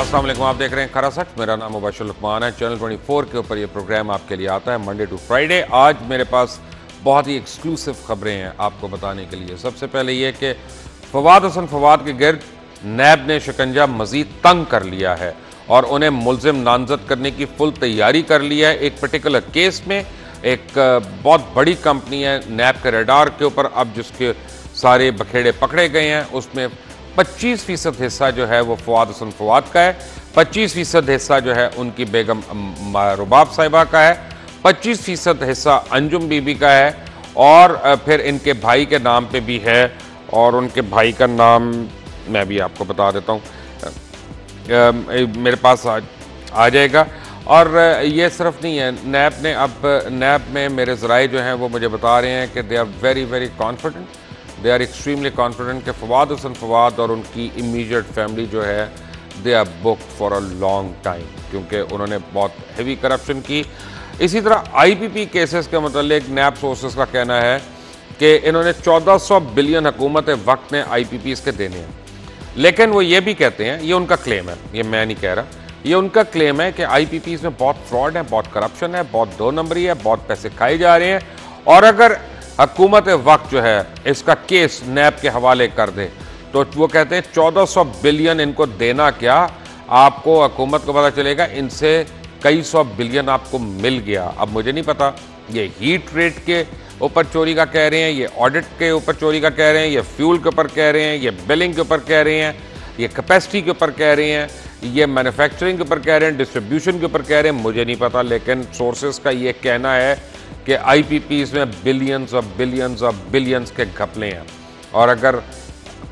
अस्सलाम वालेकुम, आप देख रहे हैं खरा सच। मेरा नाम मुबशर लुकमान है। चैनल 24 के ऊपर ये प्रोग्राम आपके लिए आता है मंडे टू फ्राइडे। आज मेरे पास बहुत ही एक्सक्लूसिव खबरें हैं आपको बताने के लिए। सबसे पहले ये कि फवाद हसन फवाद के गिर्द नैब ने शिकंजा मजीद तंग कर लिया है और उन्हें मुलजिम नामजद करने की फुल तैयारी कर लिया है। एक पर्टिकुलर केस में एक बहुत बड़ी कंपनी है नैब के रडार के ऊपर, अब जिसके सारे बखेड़े पकड़े गए हैं, उसमें 25% हिस्सा जो है वो फवाद हसन फवाद का है, 25% हिस्सा जो है उनकी बेगम रुबाब साहिबा का है, 25% हिस्सा अंजुम बीबी का है और फिर इनके भाई के नाम पे भी है। और उनके भाई का नाम मैं भी आपको बता देता हूँ, मेरे पास आ जाएगा। और ये सिर्फ नहीं है, नैब में मेरे ज़राए जो हैं वो मुझे बता रहे हैं कि they are very very confident, they are extremely confident कि फवाद हसन फवाद और उनकी इमीडिएट फैमिली जो है they are booked for a long time, क्योंकि उन्होंने बहुत हेवी करप्शन की। इसी तरह IPP केसेस के मतलब नैब सोर्सेस का कहना है कि इन्होंने 1400 बिलियन हुकूमत वक्त ने IPPs के देने हैं। लेकिन वो ये भी कहते हैं, ये उनका क्लेम है, ये मैं नहीं कह रहा, ये उनका क्लेम है कि IPPs में बहुत फ्रॉड है, बहुत करप्शन है, बहुत दो नंबरी है, बहुत पैसे खाए जा रहे हैं। और अगर हुकूमत वक्त जो है इसका केस नैब के हवाले कर दे तो वो कहते हैं 1400 बिलियन इनको देना क्या, आपको हुकूमत को पता चलेगा इनसे कई सौ बिलियन आपको मिल गया। अब मुझे नहीं पता ये हीट रेट के ऊपर चोरी का कह रहे हैं, ये ऑडिट के ऊपर चोरी का कह रहे हैं, ये फ्यूल के ऊपर कह रहे हैं, ये बिलिंग के ऊपर कह रहे हैं, ये कैपेसिटी के ऊपर कह रहे हैं, ये मैन्युफैक्चरिंग के ऊपर कह रहे हैं, डिस्ट्रीब्यूशन के ऊपर कह रहे हैं, मुझे नहीं पता। लेकिन सोर्सेस का ये कहना है कि IPPs में बिलियंस और बिलियंस और बिलियंस के घपले हैं। और अगर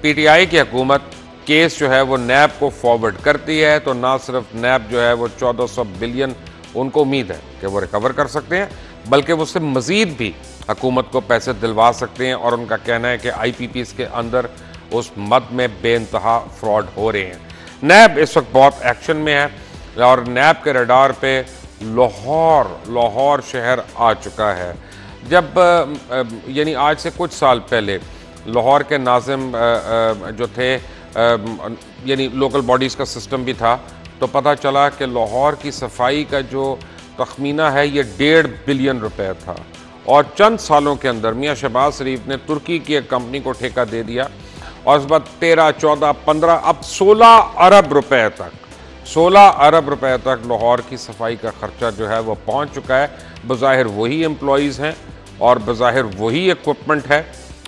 PTI की हुकूमत केस जो है वो नैब को फॉरवर्ड करती है तो ना सिर्फ नैब जो है वो 1400 बिलियन उनको उम्मीद है कि वो रिकवर कर सकते हैं, बल्कि वो उससे मज़ीद भी हुकूमत को पैसे दिलवा सकते हैं। और उनका कहना है कि IPPs के अंदर उस मद में बेइंतहा फ्रॉड हो रहे हैं। नैब इस वक्त बहुत एक्शन में है और नैब के रडार पे लाहौर शहर आ चुका है। जब यानी आज से कुछ साल पहले लाहौर के नाज़िम जो थे, यानी लोकल बॉडीज़ का सिस्टम भी था, तो पता चला कि लाहौर की सफाई का जो तखमीना है ये 1.5 बिलियन रुपए था। और चंद सालों के अंदर मियाँ शहबाज शरीफ ने तुर्की की एक कंपनी को ठेका दे दिया और उस बाद 13, 14, 15, अब 16 अरब रुपए तक 16 अरब रुपए तक लाहौर की सफाई का खर्चा जो है वो पहुंच चुका है। बज़ाहिर वही एम्प्लॉयज़ हैं और बज़ाहिर वही इक्विपमेंट है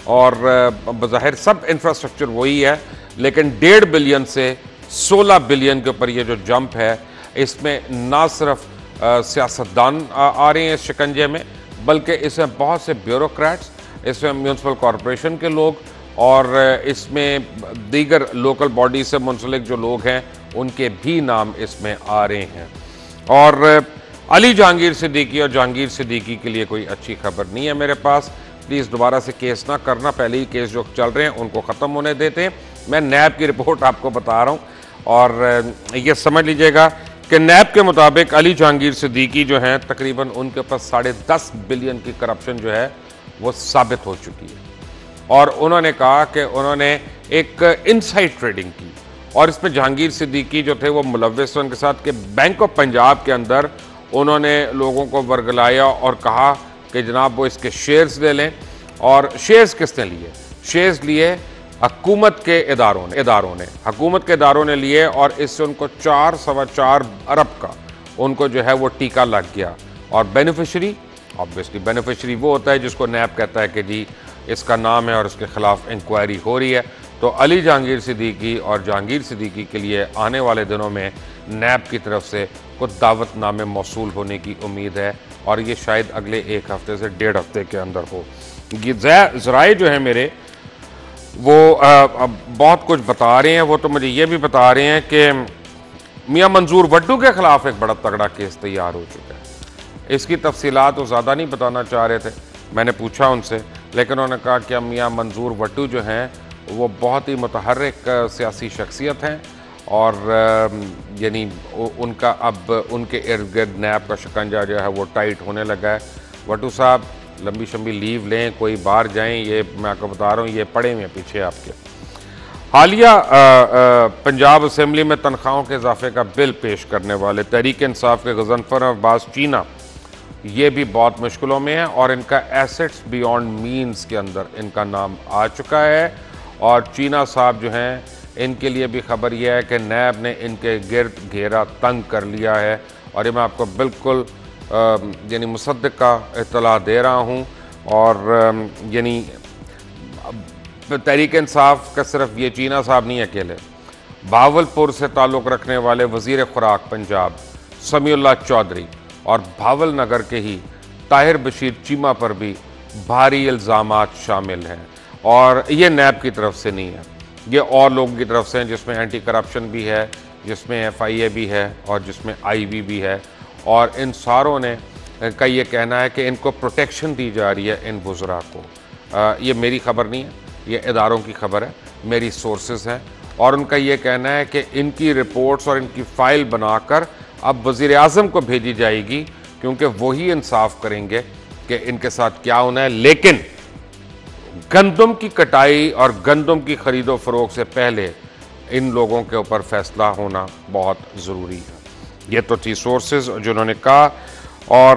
और बज़ाहिर सब इंफ्रास्ट्रक्चर वही है, लेकिन 1.5 बिलियन से 16 बिलियन के ऊपर ये जो जंप है, इसमें ना सिर्फ सियासतदान आ रहे हैं इस शिकंजे में, बल्कि इसमें बहुत से ब्यूरोक्रेट्स, इसमें म्यूनसिपल कॉरपोरेशन के लोग और इसमें दीगर लोकल बॉडी से मुंसलिक जो लोग हैं उनके भी नाम इसमें आ रहे हैं। और अली जहांगीर सिद्दीकी और जहांगीर सिद्दीकी के लिए कोई अच्छी खबर नहीं है मेरे पास। प्लीज़ दोबारा से केस ना करना, पहले ही केस जो चल रहे हैं उनको ख़त्म होने देते हैं। मैं नैब की रिपोर्ट आपको बता रहा हूँ और ये समझ लीजिएगा कि नैब के मुताबिक अली जहांगीर सिद्दीकी जो हैं तकरीबन उनके पास 10.5 बिलियन की करप्शन जो है वो साबित हो चुकी है। और उन्होंने कहा कि उन्होंने एक इनसाइड ट्रेडिंग की और इसमें जहांगीर सिद्दीकी जो थे वो मुलव्विस उनके साथ कि बैंक ऑफ पंजाब के अंदर उन्होंने लोगों को वर्गलाया और कहा कि जनाब वो इसके शेयर्स ले लें। और शेयर्स किसने लिए? शेयर्स लिए हुकूमत के इदारों ने लिए और इससे उनको 4.25 अरब का उनको जो है वो टीका लग गया। और बेनिफिशरी, ऑब्वियसली बेनिफिशरी वो होता है जिसको नैब कहता है कि जी इसका नाम है और इसके खिलाफ इंक्वायरी हो रही है। तो अली जहांगीर सिद्दीकी और जहांगीर सिद्दीकी के लिए आने वाले दिनों में नैब की तरफ से कुछ दावतनामे मौसूल होने की उम्मीद है और ये शायद अगले 1 हफ्ते से 1.5 हफ्ते के अंदर हो। ये ज़राए जो है मेरे वो बहुत कुछ बता रहे हैं। वो तो मुझे ये भी बता रहे हैं कि मियाँ मंजूर वड्डू के ख़िलाफ़ एक बड़ा तगड़ा केस तैयार हो चुका है। इसकी तफसीलात वो ज़्यादा नहीं बताना चाह रहे थे, मैंने पूछा उनसे, लेकिन उन्होंने कहा कि मियाँ मंजूर वड्डू जो हैं वो बहुत ही मुतहर्रिक सियासी शख्सियत हैं और यानी उनका अब उनके इर्द गिर्द नैब का शिकंजा जो है वो टाइट होने लगा है। वड्डू साहब लंबी शंबी लीव लें, कोई बाहर जाएं, ये मैं आपको बता रहा हूँ, ये पड़े हुए हैं पीछे आपके। हालिया पंजाब असम्बली में तनख्वाहों के इजाफे का बिल पेश करने वाले तहरीक इंसाफ के गजनफर अब्बास चीना ये भी बहुत मुश्किलों में है और इनका एसेट्स बियॉन्ड मीन्स के अंदर इनका नाम आ चुका है। और चीना साहब जो हैं इनके लिए भी खबर यह है कि नैब ने इनके गिर्द घेरा तंग कर लिया है। और ये मैं आपको बिल्कुल यानी मुसद्दिक़ा इत्तला दे रहा हूँ। और यानी तहरीक इंसाफ का सिर्फ ये चीना साहब नहीं अकेले, भावलपुर से ताल्लुक़ रखने वाले वज़ीर खुराक पंजाब समीउल्लाह चौधरी और भावल नगर के ही ताहिर बशीर चीमा पर भी भारी इल्ज़ामात शामिल हैं। और ये नैब की तरफ से नहीं है, ये और लोगों की तरफ से हैं, जिसमें एंटी करप्शन भी है, जिसमें FIA भी है और जिसमें IB भी है। और इन सारों ने का ये कहना है कि इनको प्रोटेक्शन दी जा रही है इन वज़रा को। ये मेरी खबर नहीं है, ये इदारों की खबर है, मेरी सोर्सेज हैं। और उनका ये कहना है कि इनकी रिपोर्ट्स और इनकी फ़ाइल बनाकर अब वज़ीर आज़म को भेजी जाएगी, क्योंकि वही इंसाफ करेंगे कि इनके साथ क्या होना है। लेकिन गंदम की कटाई और गंदम की खरीदो फरोख्त से पहले इन लोगों के ऊपर फैसला होना बहुत ज़रूरी है। ये तो थी सोर्सेज जिन्होंने कहा। और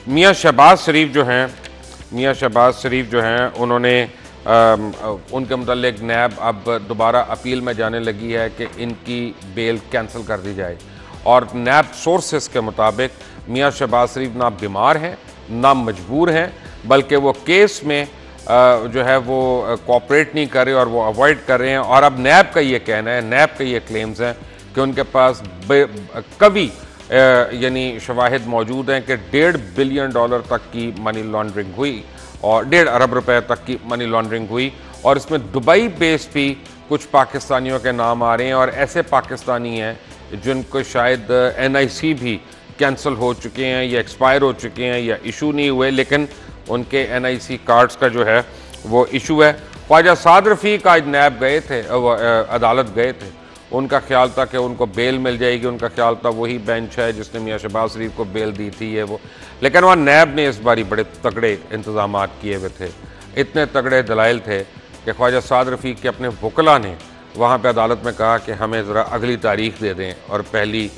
मियाँ शहबाज शरीफ जो हैं उन्होंने उनके मुतालिक नैब अब दोबारा अपील में जाने लगी है कि इनकी बेल कैंसिल कर दी जाए। और नैब सोर्सेस के मुताबिक मियाँ शहबाज शरीफ ना बीमार हैं ना मजबूर हैं, बल्कि वो केस में जो है वो कोऑपरेट नहीं कर रहे और वो अवॉइड कर रहे हैं। और अब नैब का ये कहना है, नैब के ये क्लेम्स हैं कि उनके पास कभी यानी शवाहिद मौजूद हैं कि $1.5 बिलियन तक की मनी लॉन्ड्रिंग हुई और $1.5 अरब रुपए तक की मनी लॉन्ड्रिंग हुई। और इसमें दुबई बेस भी कुछ पाकिस्तानियों के नाम आ रहे हैं और ऐसे पाकिस्तानी हैं जिनको शायद NIC भी कैंसिल हो चुके हैं या एक्सपायर हो चुके हैं या इशू नहीं हुए, लेकिन उनके NIC कार्ड्स का जो है वो इशू है। ख्वाजा साद रफ़ीक आज नैब गए थे, अदालत गए थे। उनका ख्याल था कि उनको बेल मिल जाएगी, उनका ख्याल था वही बेंच है जिसने मियाँ शहबाज शरीफ को बेल दी थी ये वो। लेकिन वहाँ नैब ने इस बारी बड़े तगड़े इंतजाम किए हुए थे, इतने तगड़े दलाइल थे कि ख्वाजा साद रफ़ीक के अपने वकला ने वहाँ पर अदालत में कहा कि हमें ज़रा अगली तारीख दे दें, और पहली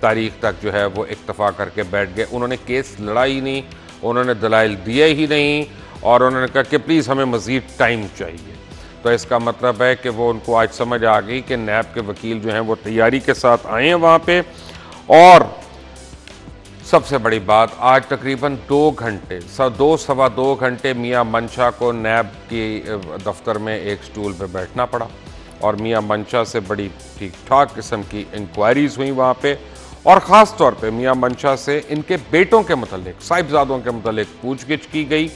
तारीख तक जो है वो इत्तफाक करके बैठ गए। उन्होंने केस लड़ा ही नहीं, उन्होंने दलाइल दिए ही नहीं, और उन्होंने कहा कि प्लीज़ हमें मज़ीद टाइम चाहिए। तो इसका मतलब है कि वो उनको आज समझ आ गई कि नैब के वकील जो हैं वो तैयारी के साथ आए हैं वहाँ पे। और सबसे बड़ी बात, आज तकरीबन 2 घंटे मियाँ मंशा को नैब की दफ्तर में एक स्टूल पे बैठना पड़ा और मियाँ मंशा से बड़ी ठीक ठाक किस्म की इंक्वायरीज़ हुई वहाँ पे। और ख़ास तौर पे मियाँ मंशा से इनके बेटों के मतलब, साहिबजादों के मतलब पूछगिछ की गई।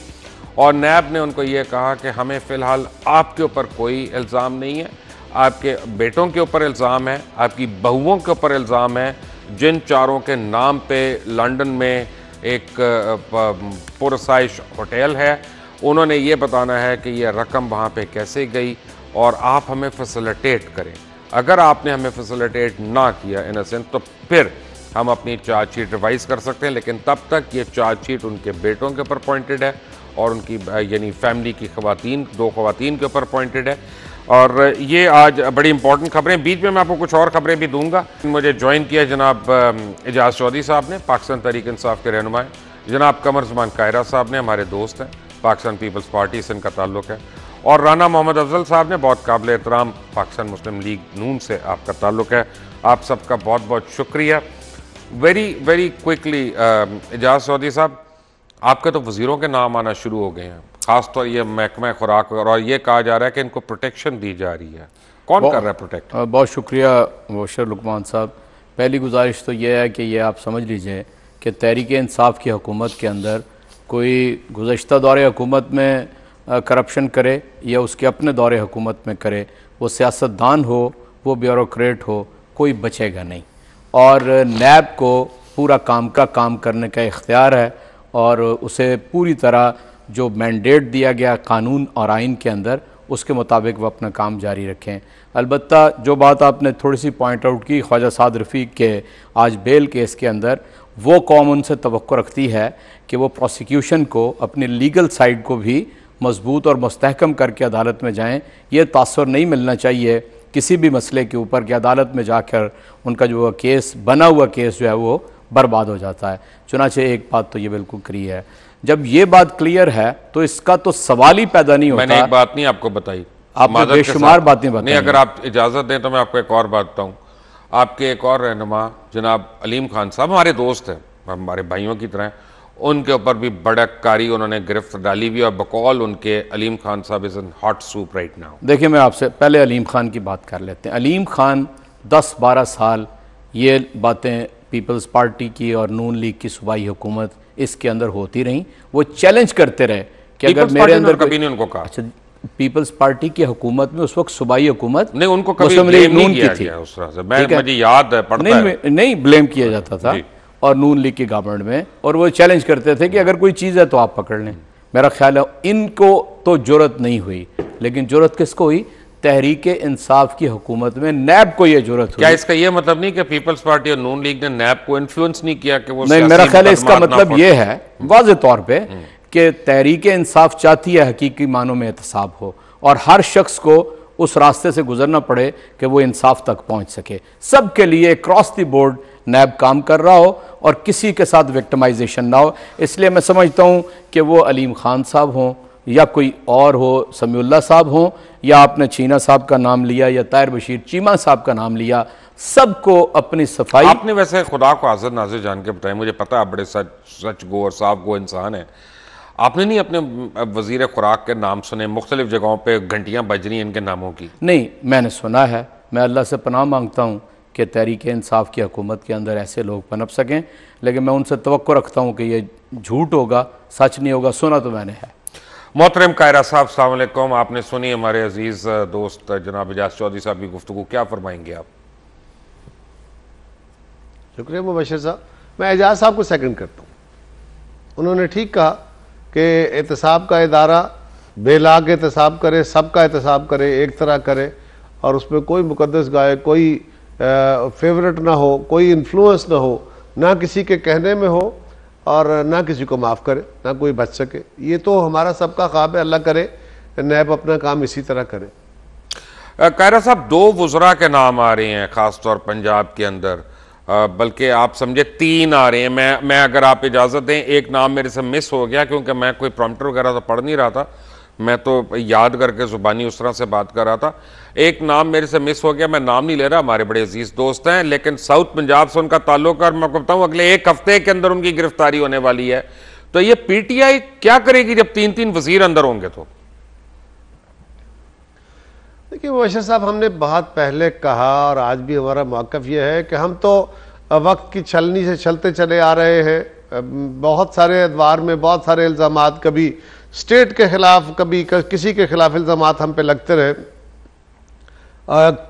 और नैब ने उनको ये कहा कि हमें फ़िलहाल आपके ऊपर कोई इल्ज़ाम नहीं है, आपके बेटों के ऊपर इल्ज़ाम है, आपकी बहुओं के ऊपर इल्ज़ाम है, जिन चारों के नाम पे लंदन में एक पुरसाइश होटल है, उन्होंने ये बताना है कि ये रकम वहाँ पे कैसे गई और आप हमें फैसिलिटेट करें। अगर आपने हमें फैसिलिटेट ना किया इन अ सेंस, तो फिर हम अपनी चार्जशीट रिवाइज़ कर सकते हैं, लेकिन तब तक ये चार्जशीट उनके बेटों के ऊपर पॉइंटेड है और उनकी यानी फैमिली की खवातीन, 2 खवातीन के ऊपर पॉइंटेड है। और ये आज बड़ी इंपॉर्टेंट खबरें, बीच में मैं आपको कुछ और खबरें भी दूंगा। मुझे ज्वाइन किया जनाब एजाज चौधरी साहब ने, पाकिस्तान तहरीक इंसाफ के रहनुमा, जनाब कमर ज़मान कायरा साहब ने, हमारे दोस्त हैं, पाकिस्तान पीपल्स पार्टी से इनका ताल्लुक़ है, और राना मोहम्मद अफजल साहब ने, बहुत काबिल एहतराम, पाकिस्तान मुस्लिम लीग नून से आपका ताल्लुक़ है। आप सबका बहुत बहुत शुक्रिया। वेरी क्विकली एजाज चौधरी साहब, आपके तो वज़ीरों के नाम आना शुरू हो गए हैं, ख़ासतौर ये महकमा खुराक, और ये कहा जा रहा है कि इनको प्रोटेक्शन दी जा रही है। कौन कर रहा है प्रोटेक्ट? बहुत शुक्रिया मुबशर लुकमान साहब। पहली गुजारिश तो ये है कि ये आप समझ लीजिए कि तहरीक इंसाफ की हुकूमत के अंदर कोई गुज़श्ता दौरे हुकूमत में करप्शन करे या उसके अपने दौरे हुकूमत में करे, वो सियासतदान हो, वो ब्यूरोक्रेट हो, कोई बचेगा नहीं। और नैब को पूरा काम का काम करने का इख्तियार है और उसे पूरी तरह जो मैंडेट दिया गया कानून और आइन के अंदर, उसके मुताबिक वो अपना काम जारी रखें। अलबत्ता जो बात आपने थोड़ी सी पॉइंट आउट की ख्वाजा साद रफ़ीक के आज बेल केस के अंदर, वो कौम उनसे तवक्को रखती है कि वो प्रोसिक्यूशन को, अपनी लीगल साइड को भी मजबूत और मुस्तहकम करके अदालत में जाएं। ये तासुर नहीं मिलना चाहिए किसी भी मसले के ऊपर कि अदालत में जाकर उनका जो केस, बना हुआ केस जो है वो बर्बाद हो जाता है। चुनाचे एक बात तो ये बिल्कुल क्लियर है, जब ये बात क्लियर है तो इसका तो सवाल ही पैदा नहीं होता। मैंने एक बात नहीं आपको बताई, आपने बेशुमार बातें बताई। नहीं, अगर आप इजाजत दें तो मैं आपको एक और बात बताऊं। आपके एक और रहनुमा जनाब अलीम खान साहब हमारे दोस्त हैं, हमारे भाइयों की तरह, उनके ऊपर भी बड़ककारी उन्होंने गिरफ्त डाली हुई और बकौल उनके अलीम खान साहब is in hot soup right now. देखिए, मैं आपसे पहले अलीम खान की बात कर लेते हैं। अलीम खान 10-12 साल ये बातें पीपल्स पार्टी की और नून लीग की सूबाई हुकूमत इसके अंदर होती रही। वो चैलेंज करते रहे कि अगर मेरे अंदर कभी नहीं उनको कहा। अच्छा, पीपल्स पार्टी की हुकूमत में उस वक्त सूबाई हुकूमत नहीं, उनको कभी ब्लेम नहीं किया गया उस तरह से। मुझे याद है, पढ़ता है। नहीं ब्लेम किया जाता था और नून लीग की गवर्नमेंट में, और वो चैलेंज करते थे कि अगर कोई चीज़ है तो आप पकड़ लें। मेरा ख्याल है इनको तो जुर्रत नहीं हुई, लेकिन जुर्रत किसको हुई? तहरीक इंसाफ की हुकूमत में नैब को ये जुर्रत हुई। क्या इसका ये मतलब नहीं कि पीपल्स पार्टी और नून लीग ने नैब को इन्फ्लुएंस नहीं किया कि वो? नहीं, मेरा ख्याल है इसका मतलब ये है वाज़ेह तौर पे कि तहरीक इंसाफ चाहती है हकीकी मानों में एहतसाब हो और हर शख्स को उस रास्ते से गुजरना पड़े कि वो इंसाफ तक पहुंच सके। सबके लिए क्रॉस द बोर्ड नैब काम कर रहा हो और किसी के साथ विक्टिमाइजेशन ना हो। इसलिए मैं समझता हूं कि वो अलीम खान साहब हों या कोई और हो, समीउल्लाह साहब हों, या आपने चीना साहब का नाम लिया या ताहिर बशीर चीमा साहब का नाम लिया, सबको अपनी सफाई। आपने वैसे खुदा को हाजिर नाजिर जान के बताया, मुझे पता है आप बड़े सच गो और साफ गो इंसान हैं। आपने नहीं अपने वजीर खुराक के नाम सुने? मुख्तलिफ जगहों पे घंटियां बज रही हैं इनके नामों की। नहीं, मैंने सुना है। मैं अल्लाह से पनाह मांगता हूँ कि तहरीक इंसाफ की हुकूमत के अंदर ऐसे लोग पनप सकें, लेकिन मैं उनसे तवक्को रखता हूँ कि ये झूठ होगा, सच नहीं होगा। सुना तो मैंने है। मोहतरम कायरा साहब, अस्सलाम वालेकुम। आपने सुनी हमारे अजीज़ दोस्त जनाब एजाज चौधरी साहब की गुफ्तगू, क्या फरमाएंगे आप? शुक्रिया मुबशर साहब। मैं एजाज साहब को सेकंड करता हूँ। उन्होंने ठीक कहा कि एहतसाब का इदारा बेलाग एहतसाब करे, सबका एहतसाब करे, एक तरह करे और उसमें कोई मुकद्दस गाय, कोई फेवरेट ना हो, कोई इन्फ्लुएंस ना हो, ना किसी के कहने में हो और ना किसी को माफ़ करे, ना कोई बच सके। ये तो हमारा सबका ख्वाब है। अल्लाह करे नैब अपना काम इसी तरह करे। कायरा साहब, 2 वज़रा के नाम आ रहे हैं ख़ास तौर पंजाब के अंदर, बल्कि आप समझे 3 आ रहे हैं। मैं अगर आप इजाज़त दें, एक नाम मेरे से मिस हो गया क्योंकि मैं कोई प्रॉम्प्टर वगैरह तो पढ़ नहीं रहा था, मैं तो याद करके ज़ुबानी उस तरह से बात कर रहा था। एक नाम मेरे से मिस हो गया, मैं नाम नहीं ले रहा, हमारे बड़े अजीज़ दोस्त हैं, लेकिन साउथ पंजाब से उनका ताल्लुक, और मैं कहता हूँ अगले 1 हफ्ते के अंदर उनकी गिरफ्तारी होने वाली है। तो ये पीटीआई क्या करेगी जब 3-3 वजीर अंदर होंगे? तो देखिए मुबशर साहब, हमने बहुत पहले कहा और आज भी हमारा मौक़िफ़ ये है कि हम तो वक्त की छलनी से चलते चले आ रहे हैं। बहुत सारे अदवार में बहुत सारे इल्ज़ामात, कभी स्टेट के ख़िलाफ़, कभी किसी के ख़िलाफ़ इल्ज़ामात हम पे लगते रहे।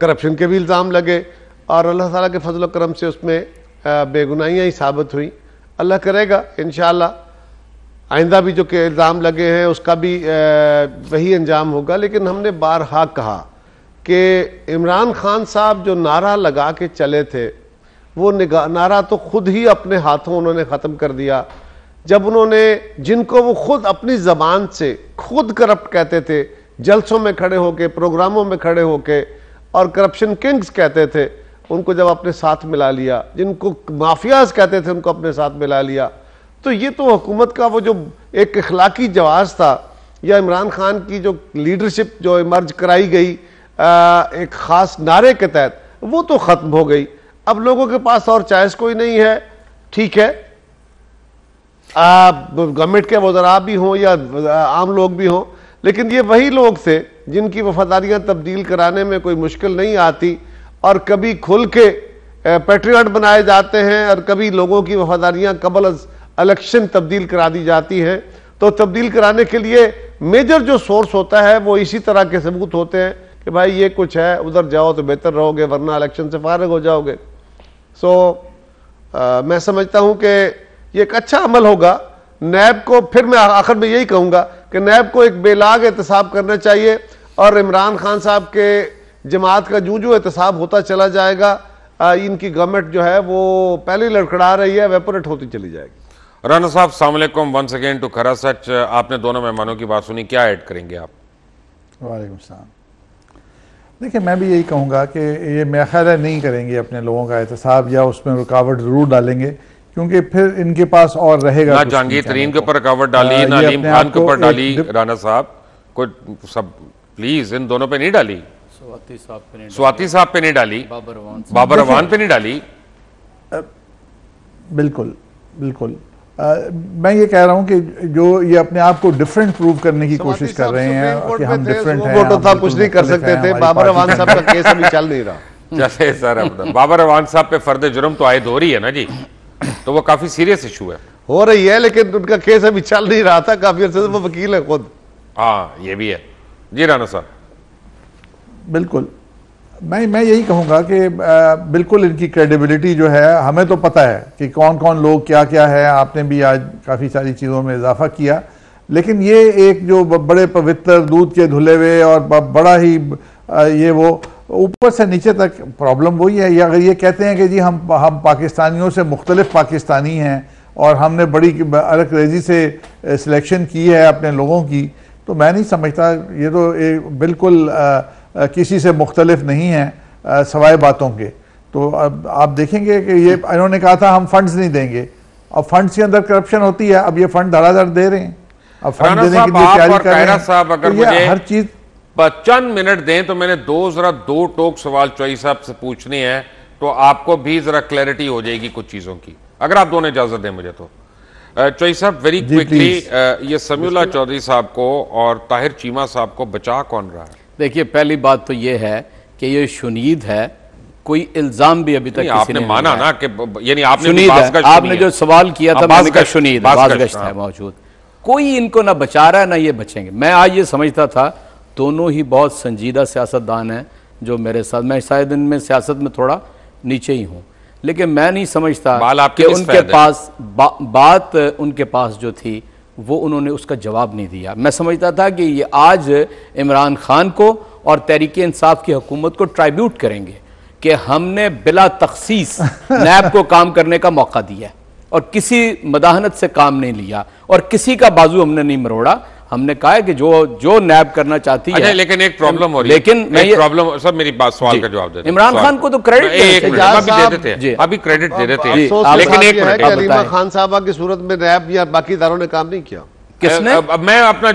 करप्शन के भी इल्ज़ाम लगे और अल्लाह ताला के फजल करम से उसमें बेगुनाहियाँ ही साबित हुई। अल्लाह करेगा इंशाअल्लाह आइंदा भी जो के इल्ज़ाम लगे हैं उसका भी वही अंजाम होगा। लेकिन हमने बारहा कहा कि इमरान खान साहब जो नारा लगा के चले थे, वो नारा तो खुद ही अपने हाथों उन्होंने ख़त्म कर दिया। जब उन्होंने, जिनको वो खुद अपनी ज़बान से खुद करप्ट कहते थे, जलसों में खड़े होके, प्रोग्रामों में खड़े होके और करप्शन किंग्स कहते थे, उनको जब अपने साथ मिला लिया, जिनको माफियाज कहते थे उनको अपने साथ मिला लिया, तो ये तो हुकूमत का वो जो एक इखलाकी जवाज़ था या इमरान खान की जो लीडरशिप जो इमर्ज कराई गई एक ख़ास नारे के तहत, वो तो ख़त्म हो गई। अब लोगों के पास और चॉइस कोई नहीं है। ठीक है, गवर्नमेंट के वज़रा भी हों या आम लोग भी हों, लेकिन ये वही लोग थे जिनकी वफादारियां तब्दील कराने में कोई मुश्किल नहीं आती और कभी खुल के पैट्रियट बनाए जाते हैं और कभी लोगों की वफादारियां कबल इलेक्शन तब्दील करा दी जाती हैं। तो तब्दील कराने के लिए मेजर जो सोर्स होता है वो इसी तरह के सबूत होते हैं कि भाई ये कुछ है, उधर जाओ तो बेहतर रहोगे वरना इलेक्शन से फारिग हो जाओगे। मैं समझता हूँ कि ये एक अच्छा अमल होगा। नैब को, फिर मैं आखिर में यही कहूँगा कि नैब को एक बेलाग एहतसाब करना चाहिए और इमरान खान साहब के जमात का जो एहतसाब होता चला जाएगा, इनकी गवर्नमेंट जो है वो पहले लड़खड़ा रही है, वेपोरेट होती चली जाएगी। राना साहब अस्सलाम वालेकुम, वंस अगेन टू खरा सच। आपने दोनों मेहमानों की बात सुनी, क्या ऐड करेंगे आप? वालेकुम सलाम। देखिए, मैं भी यही कहूँगा कि ये मेरा ख्याल है नहीं करेंगे अपने लोगों का एहतसाब, या उसमें रुकावट ज़रूर डालेंगे, क्योंकि फिर इनके पास और रहेगा ना जहांगीर तरीन के ऊपर रुकावट डाली, ना अलीम खान के ऊपर डाली। राना साहब को सब प्लीज इन दोनों पे नहीं डाली, स्वाति साहब पे नहीं डाली, बाबर अवान पे नहीं डाली। बिल्कुल बिल्कुल। मैं ये कह रहा हूँ कि जो ये अपने आप को डिफरेंट प्रूव करने की कोशिश कर रहे हैं कि हम डिफरेंट हैं, वो तो कुछ नहीं कर सकते थे। बाबर अवान साहब का केस अभी चल नहीं रहा। जैसे सर बाबर अवान साहब पे फर्द जुर्म तो आयद हो रही है ना जी, तो वो काफी सीरियस इशू है, हो रही है, लेकिन उनका केस अभी चल नहीं रहा था काफी अर्से से, वो वकील है खुद। हाँ ये भी है जी राना साहब। बिल्कुल, मैं यही कहूँगा कि बिल्कुल इनकी क्रेडिबिलिटी जो है, हमें तो पता है कि कौन कौन लोग क्या क्या है, आपने भी आज काफ़ी सारी चीज़ों में इजाफा किया, लेकिन ये एक जो बड़े पवित्र दूध के धुले हुए और बड़ा ही ये वो ऊपर से नीचे तक प्रॉब्लम वही है। या अगर ये कहते हैं कि जी हम पाकिस्तानियों से मुख्तलिफ पाकिस्तानी हैं और हमने बड़ी अलग-रेजी से सिलेक्शन की है अपने लोगों की, तो मैं नहीं समझता, ये तो बिल्कुल किसी से मुख्तलिफ नहीं है सवाए बातों के। तो अब आप देखेंगे कि ये इन्होंने कहा था हम फंड्स नहीं देंगे, अब फंड्स के अंदर करप्शन होती है, अब ये फंड धड़ाधड़ दे रहे हैं, अब फंड देने के लिए तैयारी कर रहे हैं। अगर मुझे हर चीज 55 मिनट दें तो मैंने दो टोक सवाल चौई साहब से पूछने हैं, तो आपको भी जरा क्लैरिटी हो जाएगी कुछ चीजों की, अगर आप दोनों इजाजत दें मुझे तो। चौई साहब वेरी क्विकली, ये समीउल्लाह चौधरी साहब को और ताहिर चीमा साहब को बचा कौन रहा है? देखिए, पहली बात तो ये है कि ये शुनीद है, कोई इल्जाम भी अभी तक आपने माना ना कि यानी आपने जो सवाल किया था, मैंने कहा शुनीद बाज़गश्त है मौजूद, कोई इनको ना बचा रहा है ना ये बचेंगे। मैं आज ये समझता था दोनों ही बहुत संजीदा सियासतदान हैं जो मेरे साथ, मैं शायद इनमें सियासत में थोड़ा नीचे ही हूँ, लेकिन मैं नहीं समझता कि उनके पास बात उनके पास जो थी वो उन्होंने उसका जवाब नहीं दिया। मैं समझता था कि ये आज इमरान खान को और तहरीक इंसाफ की हुकूमत को ट्राइब्यूट करेंगे कि हमने बिला तखसीस नैब को काम करने का मौका दिया और किसी मदाहनत से काम नहीं लिया और किसी का बाजू हमने नहीं मरोड़ा। हमने कहा है कि जो नैब करना चाहती है, लेकिन एक प्रॉब्लम हो रही है, लेकिन एक प्रॉब्लम सब मेरी बात सवाल का जवाब देते हैं। इमरान खान को तो क्रेडिट अभी क्रेडिट दे देते हैं, लेकिन एक मिनट, अलीमा खान साहबा की सूरत में नैब या बाकी इदारों ने काम नहीं किया, किसने? मैं अपना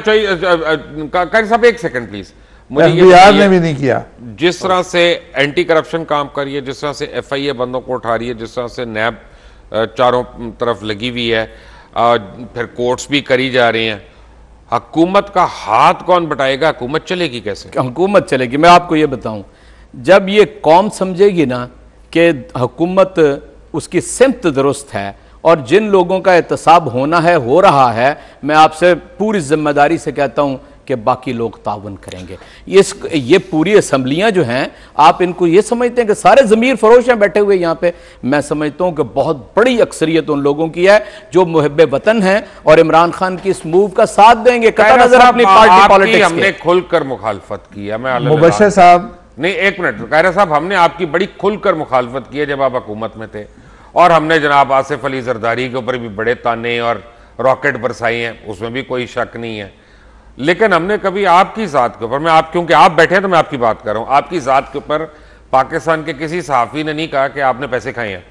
साहब एक सेकंड प्लीज, एफबीआर ने भी नहीं किया। जिस तरह से एंटी करप्शन काम कर रही है, जिस तरह से एफआईए बंदों को उठा रही है, जिस तरह से नैब चारों तरफ लगी हुई है, फिर कोर्ट्स भी करी जा रही हैं, हुकूमत का हाथ कौन बटाएगा? हुकूमत चलेगी कैसे? हुकूमत चलेगी, मैं आपको ये बताऊं, जब ये कौम समझेगी ना कि हुकूमत उसकी सिमत दुरुस्त है और जिन लोगों का एहतसाब होना है हो रहा है, मैं आपसे पूरी जिम्मेदारी से कहता हूं कि बाकी लोग तावन करेंगे। ये पूरी असम्बलियां जो हैं, आप इनको ये समझते हैं कि सारे ज़मीर फरोश हैं बैठे हुए यहाँ पे? मैं समझता हूँ कि बहुत बड़ी अक्सरियत उन लोगों की है जो मुहब्बे वतन हैं और इमरान खान की इस मूव का साथ देंगे। अपनी पार्टी पॉलिटिक्स हमने खुलकर मुखालफत की है। मैं मुबश्शिर साहब नहीं, एक मिनट कायरा साहब, हमने आपकी बड़ी खुलकर मुखालफत की है जब आप हुकूमत में थे, और हमने जनाब आसिफ अली जरदारी के ऊपर भी बड़े ताने और रॉकेट बरसाई हैं, उसमें भी कोई शक नहीं है, लेकिन हमने कभी आपकी ज़ात के ऊपर, क्योंकि आप बैठे हैं तो मैं आपकी बात कर रहा हूं, आपकी ज़ात के ऊपर पाकिस्तान के किसी सहाफ़ी ने नहीं कहा कि आपने पैसे खाए हैं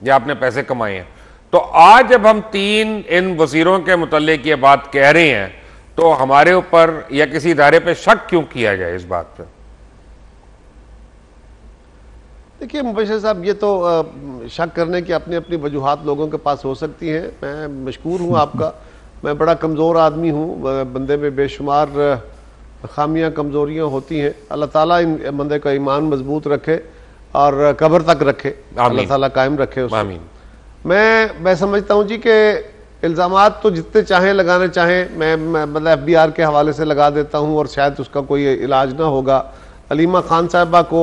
या आपने पैसे कमाए हैं। तो आज जब हम 3 इन वज़ीरों के मुतल्लिक़ ये बात कह रहे हैं, तो हमारे ऊपर या किसी इदारे पर शक क्यों किया जाए इस बात पर? देखिए मुबश्शिर साहब, ये तो शक करने की अपनी अपनी वजूहात लोगों के पास हो सकती हैं। मैं मशकूर हूँ आपका, मैं बड़ा कमज़ोर आदमी हूँ, बंदे में बेशुमार खामियां कमज़ोरियाँ होती हैं। अल्लाह ताला इन बंदे का ईमान मजबूत रखे और कब्र तक रखे, अल्लाह ताला कायम रखे उसको। मैं समझता हूँ जी कि इल्ज़ामात तो जितने चाहें लगाने चाहें, मैं मतलब FBI के हवाले से लगा देता हूँ और शायद उसका कोई इलाज ना होगा। अलीमा खान साहिबा को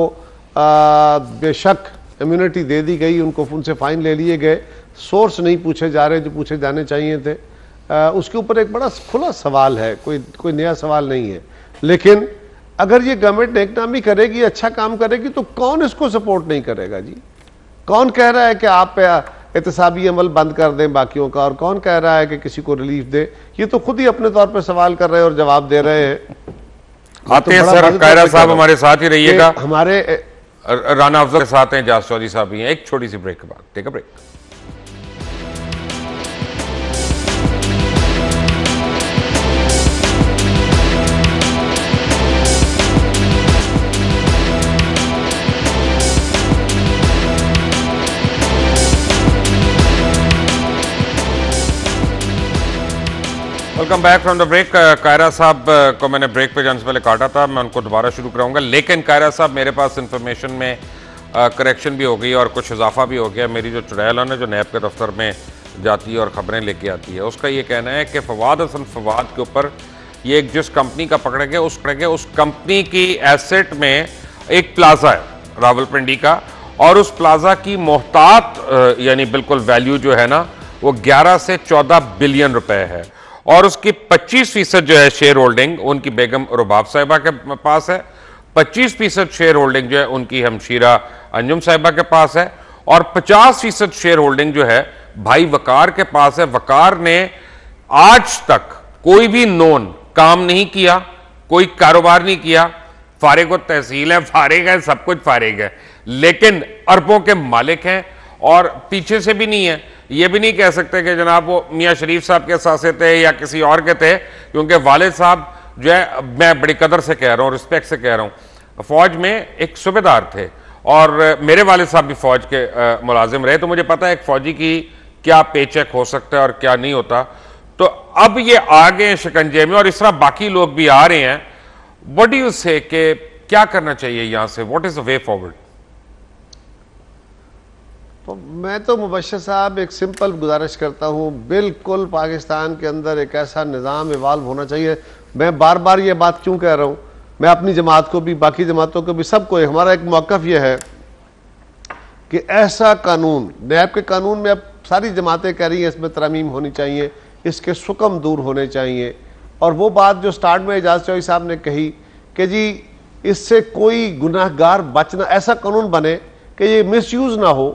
बेशक इम्यूनिटी दे दी गई, उनसे फ़ाइन ले लिए गए, सोर्स नहीं पूछे जा रहे जो पूछे जाने चाहिए थे। उसके ऊपर एक बड़ा खुला सवाल है, कोई नया सवाल नहीं है। लेकिन अगर ये गवर्नमेंट नेकनामी करेगी, अच्छा काम करेगी, तो कौन इसको सपोर्ट नहीं करेगा जी? कौन कह रहा है कि आप एहतसाबी अमल बंद कर दें बाकियों का, और कौन कह रहा है कि किसी को रिलीफ दे? ये तो खुद ही अपने तौर पर सवाल कर रहे हैं और जवाब दे रहे हैं। आते हैं सर, कायरा साहब हमारे साथ ही रहिएगा। हमारे राना अफजल के साथ हैं, जास चौधरी साहब भी हैं। एक छोटी सी ब्रेक के बाद, take a break. Welcome back from the break. Kiara साहब को मैंने ब्रेक पे जाने से पहले काटा था, मैं उनको दोबारा शुरू कराऊंगा, लेकिन कायरा साहब मेरे पास इंफॉर्मेशन में करेक्शन भी हो गई और कुछ इजाफा भी हो गया। मेरी जो चुड़ैल है, जो नैब के दफ्तर में जाती है और ख़बरें लेके आती है, उसका ये कहना है कि फवाद हसन फवाद के ऊपर ये एक जिस कंपनी का पकड़ेंगे उस कंपनी की एसेट में एक प्लाजा है रावलपिंडी का, और उस प्लाजा की मोहतात यानी बिल्कुल वैल्यू जो है ना वो 11 से 14 बिलियन रुपए है, और उसकी 25% जो है शेयर होल्डिंग उनकी बेगम रुबाब साहिबा के पास है, 25% शेयर होल्डिंग जो है उनकी हमशीरा अंजुम साहिबा के पास है, और 50% शेयर होल्डिंग जो है भाई वकार के पास है। वकार ने आज तक कोई भी नोन काम नहीं किया, कोई कारोबार नहीं किया, फारिग तहसील है, फारिग है, सब कुछ फारिग है, लेकिन अरबों के मालिक हैं, और पीछे से भी नहीं है। ये भी नहीं कह सकते कि जनाब वो मियाँ शरीफ साहब के सासे थे या किसी और के थे, क्योंकि वालिद साहब जो है, मैं बड़ी कदर से कह रहा हूँ, रिस्पेक्ट से कह रहा हूँ, फौज में एक सूबेदार थे, और मेरे वालिद साहब भी फौज के मुलाजिम रहे, तो मुझे पता है एक फौजी की क्या पेचेक हो सकता है और क्या नहीं होता। तो अब ये आ गए शिकंजे में, और इस तरह बाकी लोग भी आ रहे हैं। व्हाट डू यू से कि क्या करना चाहिए यहां से? What is the way forward? तो मैं तो मुबश्शिर साहब एक सिंपल गुजारिश करता हूँ, बिल्कुल पाकिस्तान के अंदर एक ऐसा निज़ाम इवाल्व होना चाहिए। मैं बार बार ये बात क्यों कह रहा हूँ, मैं अपनी जमात को भी, बाकी जमातों को भी, सबको हमारा एक मौक़िफ़ ये है कि ऐसा कानून, नैब के कानून में अब सारी जमातें कह रही हैं इसमें तरमीम होनी चाहिए, इसके सुकम दूर होने चाहिए। और वो बात जो स्टार्ट में एजाज चौधरी साहब ने कही कि जी इससे कोई गुनाहगार बचना, ऐसा कानून बने कि ये मिसयूज़ ना हो,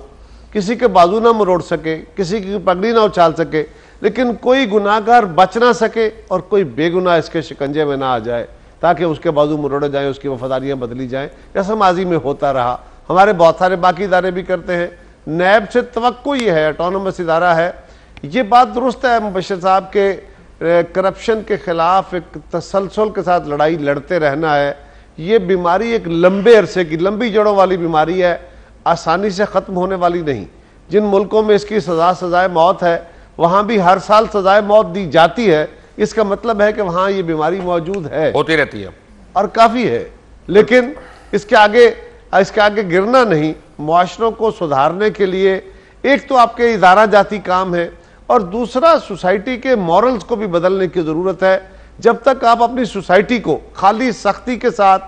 किसी के बाजू ना मरोड़ सके, किसी की पगड़ी ना उछाल सके, लेकिन कोई गुनाहगार बच ना सके और कोई बेगुनाह इसके शिकंजे में ना आ जाए, ताकि उसके बाजू मरोड़े जाएं, उसकी वफादारियाँ बदली जाएं, जैसा माजी में होता रहा। हमारे बहुत सारे बाकी इदारे भी करते हैं। नैब से तवक्को ये है, ऑटोनमस इदारा है, ये बात दुरुस्त है मुबश्शिर साहब के करप्शन के खिलाफ एक तसलसल के साथ लड़ाई लड़ते रहना है। ये बीमारी एक लंबे अरसे की, लंबी जड़ों वाली बीमारी है, आसानी से ख़त्म होने वाली नहीं। जिन मुल्कों में इसकी सजाए मौत है, वहाँ भी हर साल सजाए मौत दी जाती है, इसका मतलब है कि वहाँ ये बीमारी मौजूद है, होती रहती है और काफ़ी है। लेकिन इसके आगे गिरना नहीं। मुआशरों को सुधारने के लिए एक तो आपके इदारा जाती काम है, और दूसरा सोसाइटी के मॉरल्स को भी बदलने की ज़रूरत है। जब तक आप अपनी सोसाइटी को खाली सख्ती के साथ,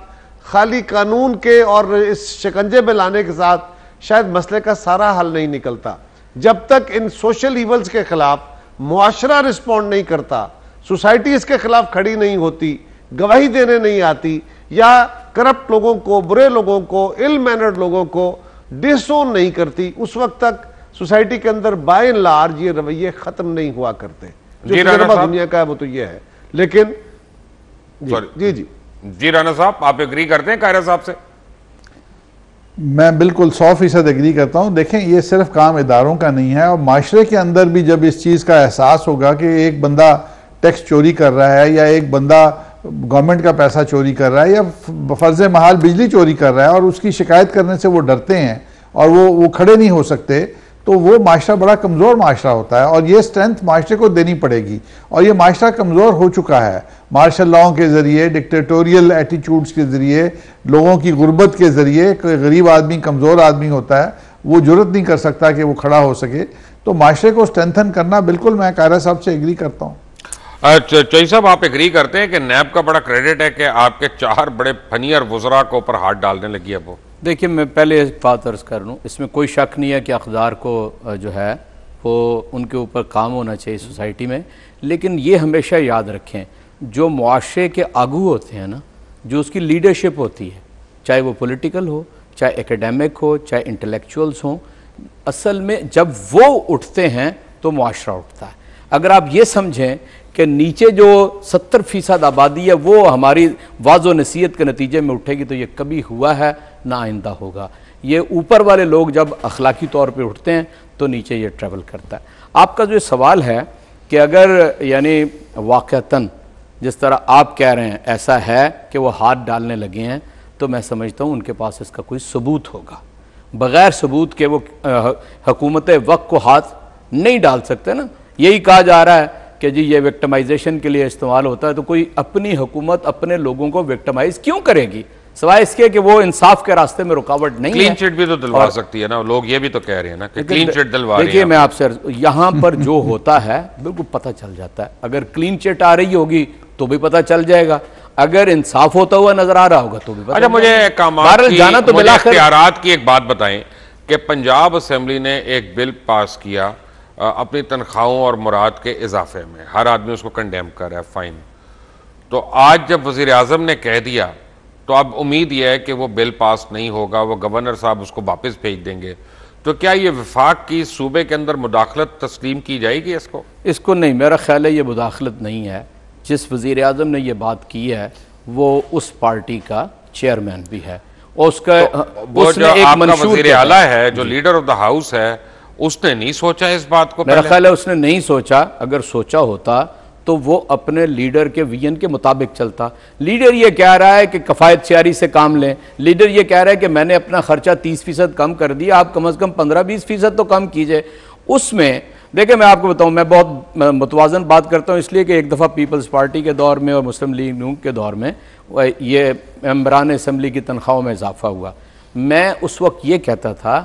खाली कानून के और इस शिकंजे में लाने के साथ शायद मसले का सारा हल नहीं निकलता। जब तक इन सोशल इवल्स के खिलाफ मुआशरा रिस्पॉन्ड नहीं करता, सोसाइटी इसके खिलाफ खड़ी नहीं होती, गवाही देने नहीं आती, या करप्ट लोगों को, बुरे लोगों को, इल मैनर्ड लोगों को डिसोन नहीं करती, उस वक्त तक सोसाइटी के अंदर बाय एंड लार्ज ये रवैये खत्म नहीं हुआ करते। जो तजुर्बा दुनिया का है वो तो ये है। लेकिन जी राना साहब, आप एग्री करते हैं कायरा साहब से? मैं बिल्कुल 100% एग्री करता हूँ। देखें, ये सिर्फ काम इदारों का नहीं है, और माशरे के अंदर भी जब इस चीज़ का एहसास होगा कि एक बंदा टैक्स चोरी कर रहा है, या एक बंदा गवर्नमेंट का पैसा चोरी कर रहा है, या फ़र्ज़ महाल बिजली चोरी कर रहा है, और उसकी शिकायत करने से वो डरते हैं और वो खड़े नहीं हो सकते, तो वो माशरा बड़ा कमज़ोर माशरा होता है। और ये स्ट्रेंथ माशरे को देनी पड़ेगी, और ये माशरा कमज़ोर हो चुका है मार्शल लॉ के ज़रिए, डिक्टेटोरियल एटीट्यूड्स के ज़रिए, लोगों की गुर्बत के ज़रिए। गरीब आदमी, कमज़ोर आदमी होता है, वो जुर्रत नहीं कर सकता कि वो खड़ा हो सके। तो माशरे को स्ट्रेंथन करना, बिल्कुल मैं कायरा साहब से एग्री करता हूँ। चौधरी साहब, आप एग्री करते हैं कि नैब का बड़ा क्रेडिट है कि आपके 4 बड़े फनीर वज़रा के ऊपर हाथ डालने लगी है वो? देखिए, मैं पहले एक बात अर्ज़ कर लूँ, इसमें कोई शक नहीं है कि अक़दार को जो है वो उनके ऊपर काम होना चाहिए सोसाइटी में। लेकिन ये हमेशा याद रखें, जो मुआशरे के आगू होते हैं ना, जो उसकी लीडरशिप होती है, चाहे वो पॉलिटिकल हो, चाहे एकेडमिक हो, चाहे इंटेलेक्चुअल्स हों, असल में जब वो उठते हैं तो मुआशरा उठता है। अगर आप ये समझें कि नीचे जो 70% आबादी है वो हमारी वाज़ो नसीहत के नतीजे में उठेगी, तो ये कभी हुआ है ना आइंदा होगा। ये ऊपर वाले लोग जब अखलाकी तौर पे उठते हैं तो नीचे ये ट्रैवल करता है। आपका जो सवाल है कि अगर यानी वाक़तन जिस तरह आप कह रहे हैं ऐसा है कि वो हाथ डालने लगे हैं, तो मैं समझता हूँ उनके पास इसका कोई सबूत होगा। बग़ैर सबूत के वो हुकूमत वक्त को हाथ नहीं डाल सकते ना। यही कहा जा रहा है कि जी ये विक्टिमाइजेशन के लिए इस्तेमाल होता है, तो कोई अपनी हुकूमत अपने लोगों को विक्टिमाइज क्यों करेगी, सिवाय इसके कि वो इंसाफ के रास्ते में रुकावट नहीं है। क्लीन चिट भी तो दिलवा सकती है ना, लोग ये भी तो कह रहे हैं ना कि क्लीन चिट दिलवा रही है। देखिए मैं आपसे यहाँ पर जो होता है बिल्कुल पता चल जाता है। अगर क्लीन चिट आ रही होगी तो भी पता चल जाएगा, अगर इंसाफ होता हुआ नजर आ रहा होगा तो भी पता। अच्छा, मुझे जाना तो इख्तियारात की एक बात बताएं कि पंजाब असेंबली ने एक बिल पास किया अपनी तनख्वाहों और मुराद के इजाफे में, हर आदमी उसको कंडेम कर रहा है, फाइन। तो आज जब वज़ीर आज़म ने कह दिया तो अब उम्मीद यह है कि वो बिल पास नहीं होगा, वो गवर्नर साहब उसको वापस भेज देंगे। तो क्या ये वफाक की सूबे के अंदर मुदाखलत तस्लीम की जाएगी? इसको नहीं, मेरा ख्याल है ये मुदाखलत नहीं है। जिस वज़ीर आज़म ने ये बात की है वो उस पार्टी का चेयरमैन भी है और उसका वो जो आपका वज़ीर आला है, जो लीडर ऑफ द हाउस है, उसने नहीं सोचा इस बात को? मेरा ख्याल है उसने नहीं सोचा। अगर सोचा होता तो वो अपने लीडर के विजन के मुताबिक चलता। लीडर ये कह रहा है कि कफ़ायत शारी से काम लें, लीडर ये कह रहा है कि मैंने अपना खर्चा 30% कम कर दिया, आप कम से कम 15-20% तो कम कीजिए। उसमें देखिए मैं आपको बताऊं, मैं बहुत मुतवाज़न बात करता हूं, इसलिए कि एक दफ़ा पीपल्स पार्टी के दौर में और मुस्लिम लीग नून के दौर में ये मेंबरान असम्बली की तनख्वाहों में इजाफा हुआ। मैं उस वक्त ये कहता था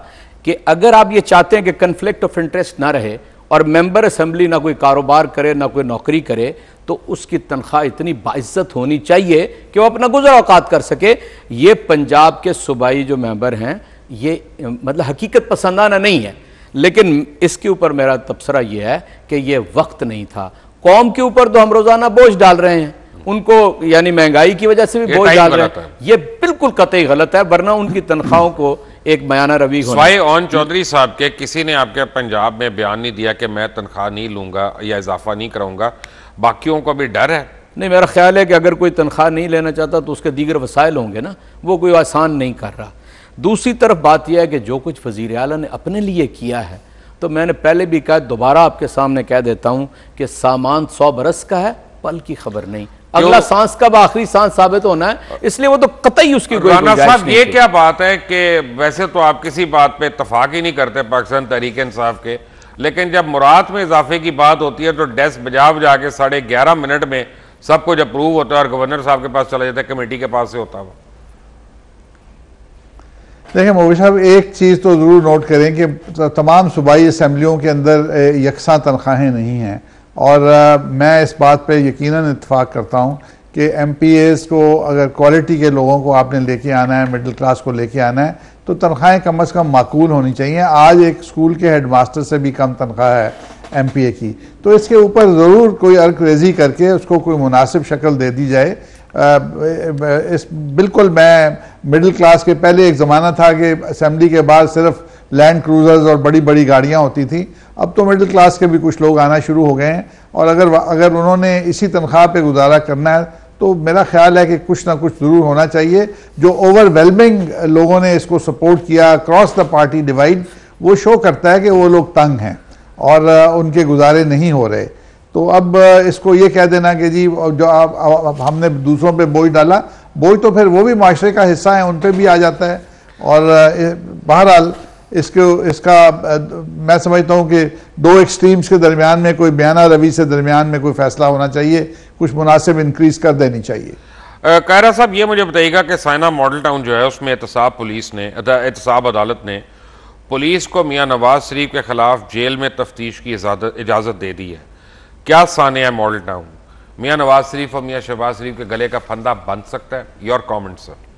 कि अगर आप ये चाहते हैं कि कन्फ्लिक्ट ऑफ इंटरेस्ट ना रहे और मेंबर असम्बली ना कोई कारोबार करे ना कोई नौकरी करे, तो उसकी तनख्वाह इतनी बाइज्जत होनी चाहिए कि वो अपना गुज़र औकात कर सके। ये पंजाब के सूबाई जो मेंबर हैं ये मतलब हकीकत पसंदाना नहीं है, लेकिन इसके ऊपर मेरा तबसरा यह है कि ये वक्त नहीं था। कौम के ऊपर तो हम रोज़ाना बोझ डाल रहे हैं, उनको यानी महंगाई की वजह से भी बोझ डाल रहे हैं। ये बिल्कुल कतई गलत है, वरना उनकी तनख्वाहों को एक बयाना रवी स्वाई ऑन चौधरी साहब के किसी ने आपके पंजाब में बयान नहीं दिया कि मैं तनख्वाह नहीं लूंगा या इजाफा नहीं कराऊंगा, बाकियों को भी डर है? नहीं, मेरा ख्याल है कि अगर कोई तनख्वाह नहीं लेना चाहता तो उसके दीगर वसाइल होंगे ना, वो कोई आसान नहीं कर रहा। दूसरी तरफ बात यह है कि जो कुछ वज़ीर आला ने अपने लिए किया है, तो मैंने पहले भी कहा, दोबारा आपके सामने कह देता हूं कि सामान 100 बरस का है, पल की खबर नहीं। अगला सांस कब आखिरी सांस साबित होना है, इसलिए वो तो कतई उसकी कोई साहब ये क्या बात है कि वैसे तो आप किसी बात पे इत्तफाक ही नहीं करते पाकिस्तान तहरीक इंसाफ के, लेकिन जब मुराद में इजाफे की बात होती है तो डेस्क बजा के 11:30 मिनट में सब कुछ अप्रूव होता है और गवर्नर साहब के पास चला जाता है, कमेटी के पास से होता है। देखिए मोदी साहब, एक चीज़ तो ज़रूर नोट करें कि तमाम सूबाई असम्बलियों के अंदर यकसां तनख्वाहें नहीं हैं, और मैं इस बात पे यकीनन इत्तेफाक करता हूँ कि MPAs को अगर क्वालिटी के लोगों को आपने लेके आना है, मिडिल क्लास को लेके आना है, तो तनख्वाहें कम से कम माकूल होनी चाहिए। आज एक स्कूल के हेडमास्टर से भी कम तनख्वाह है MPA की, तो इसके ऊपर ज़रूर कोई अर्क-रेज़ी करके उसको कोई मुनासिब शक्ल दे दी जाए। इस बिल्कुल मैं मिडिल क्लास के पहले एक ज़माना था कि असेंबली के बाद सिर्फ लैंड क्रूज़र्स और बड़ी बड़ी गाड़ियाँ होती थी, अब तो मिडिल क्लास के भी कुछ लोग आना शुरू हो गए हैं, और अगर उन्होंने इसी तनख्वाह पे गुजारा करना है तो मेरा ख्याल है कि कुछ ना कुछ ज़रूर होना चाहिए। जो ओवरवेलमिंग लोगों ने इसको सपोर्ट किया क्रॉस द पार्टी डिवाइड, वो शो करता है कि वो लोग तंग हैं और उनके गुजारे नहीं हो रहे। तो अब इसको ये कह देना कि जी जो आप हमने दूसरों पे बोझ डाला, बोझ तो फिर वो भी माशरे का हिस्सा है, उन पे भी आ जाता है। और बहरहाल इसका मैं समझता हूँ कि दो एक्सट्रीम्स के दरमियान में कोई बयाना रवि से दरमियान में कोई फैसला होना चाहिए, कुछ मुनासिब इंक्रीज कर देनी चाहिए। कायरा साहब, ये मुझे बताइएगा कि साइना मॉडल टाउन जो है उसमें एहतसाब अदालत ने पुलिस को मियाँ नवाज शरीफ के खिलाफ जेल में तफ्तीश की इजाज़त दे दी है। क्या सानिया मॉडल टाउन मियाँ नवाज शरीफ और मियाँ शहबाज शरीफ के गले का फंदा बन सकता है? Your comment sir.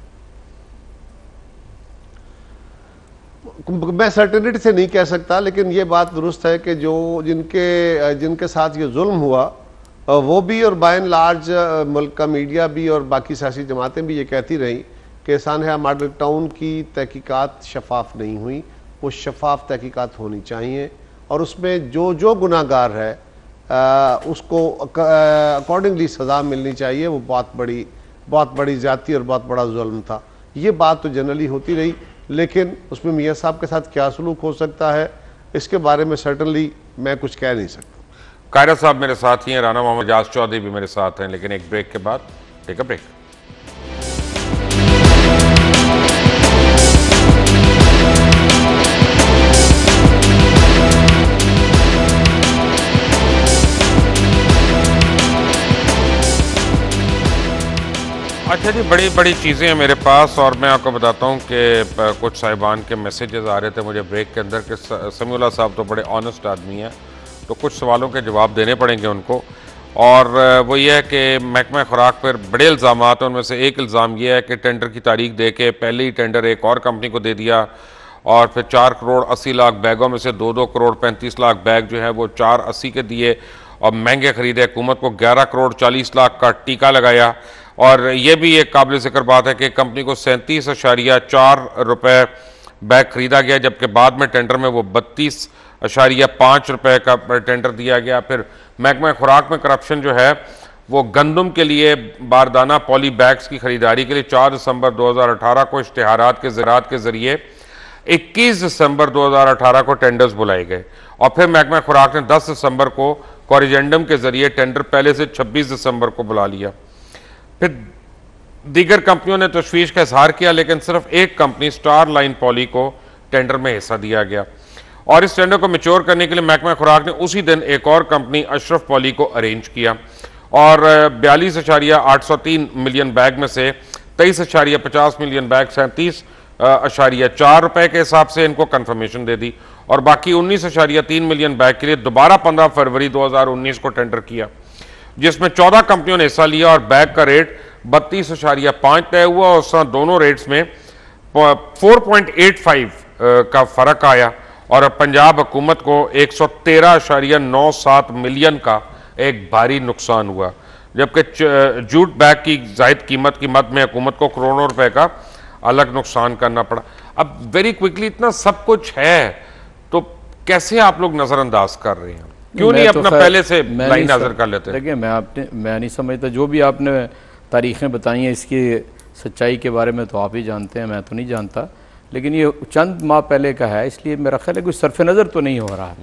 मैं सर्टेनिटी से नहीं कह सकता, लेकिन ये बात दुरुस्त है कि जो जिनके साथ ये जुल्म हुआ वो भी और बाय एंड लार्ज मुल्क का मीडिया भी और बाकी सियासी जमातें भी ये कहती रही कि सानिया मॉडल टाउन की तहकीकात शफाफ नहीं हुई वो शफाफ तहकीकात होनी चाहिए और उसमें जो जो गुनाहगार है उसको अकॉर्डिंगली सज़ा मिलनी चाहिए। वो बहुत बड़ी ज़्यादती और बहुत बड़ा जुल्म था। ये बात तो जनरली होती रही, लेकिन उसमें मियाँ साहब के साथ क्या सलूक हो सकता है इसके बारे में सर्टनली मैं कुछ कह नहीं सकता। कायरा साहब मेरे साथ ही हैं, राना मोहम्मद जाज चौधरी भी मेरे साथ हैं, लेकिन एक ब्रेक के बाद टेक अ ब्रेक। अच्छा जी, बड़ी बड़ी चीज़ें हैं मेरे पास और मैं आपको बताता हूं कि कुछ साहिबान के मैसेजेस आ रहे थे मुझे ब्रेक के अंदर कि समीउल्लाह साहब तो बड़े ऑनेस्ट आदमी हैं, तो कुछ सवालों के जवाब देने पड़ेंगे उनको। और वो ये है कि महकमा खुराक पर बड़े इल्ज़ाम हैं। उनमें से एक इल्ज़ाम ये है कि टेंडर की तारीख दे के पहले ही टेंडर एक और कंपनी को दे दिया और फिर 4 करोड़ 80 लाख बैगों में से 2-2 करोड़ 35 लाख बैग जो है वो 480 के दिए और महंगे ख़रीदे। हुकूमत को 11 करोड़ 40 लाख का टीका लगाया। और ये भी एक काबिल ज़िक्र बात है कि कंपनी को 37.4 रुपये बैग ख़रीदा गया, जबकि बाद में टेंडर में वो 32.5 रुपये का टेंडर दिया गया। फिर महकमा खुराक में करप्शन जो है वो गंदम के लिए बारदाना पॉली बैग्स की खरीदारी के लिए 4 दिसंबर 2018 को इश्तिहारात के ज़रिए 21 दिसंबर 2018 को टेंडर्स बुलाए गए और फिर महकमा खुराक ने 10 दिसंबर को कॉरिजेंडम के ज़रिए टेंडर पहले से 26 दिसंबर को बुला लिया। फिर दीगर कंपनियों ने तशवीश का इजहार किया, लेकिन सिर्फ एक कंपनी स्टार लाइन पॉली को टेंडर में हिस्सा दिया गया और इस टेंडर को मैच्योर करने के लिए महकमा खुराक ने उसी दिन एक और कंपनी अशरफ पॉली को अरेंज किया और 42.803 मिलियन बैग में से 23.50 मिलियन बैग 37.4 रुपये के हिसाब से इनको कंफर्मेशन दे दी और बाकी 19.3 मिलियन बैग के लिए दोबारा 15 फरवरी 2019 को टेंडर किया, जिसमें 14 कंपनियों ने हिस्सा लिया और बैग का रेट 32.5 तय हुआ और उस दोनों रेट्स में 4.85 का फ़र्क आया और पंजाब हुकूमत को 113.97 मिलियन का एक भारी नुकसान हुआ, जबकि जूट बैग की जायद कीमत की मद में हुकूमत को करोड़ों रुपए का अलग नुकसान करना पड़ा। अब वेरी क्विकली इतना सब कुछ है तो कैसे आप लोग नज़रअंदाज कर रहे हैं? क्यों नहीं अपना पहले से लाइन हाजिर कर लेते? देखिए, मैं नहीं समझता, जो भी आपने तारीखें बताई हैं इसकी सच्चाई के बारे में तो आप ही जानते हैं, मैं तो नहीं जानता, लेकिन ये चंद माह पहले का है, इसलिए मेरा ख्याल है कोई सरफ नज़र तो नहीं हो रहा है।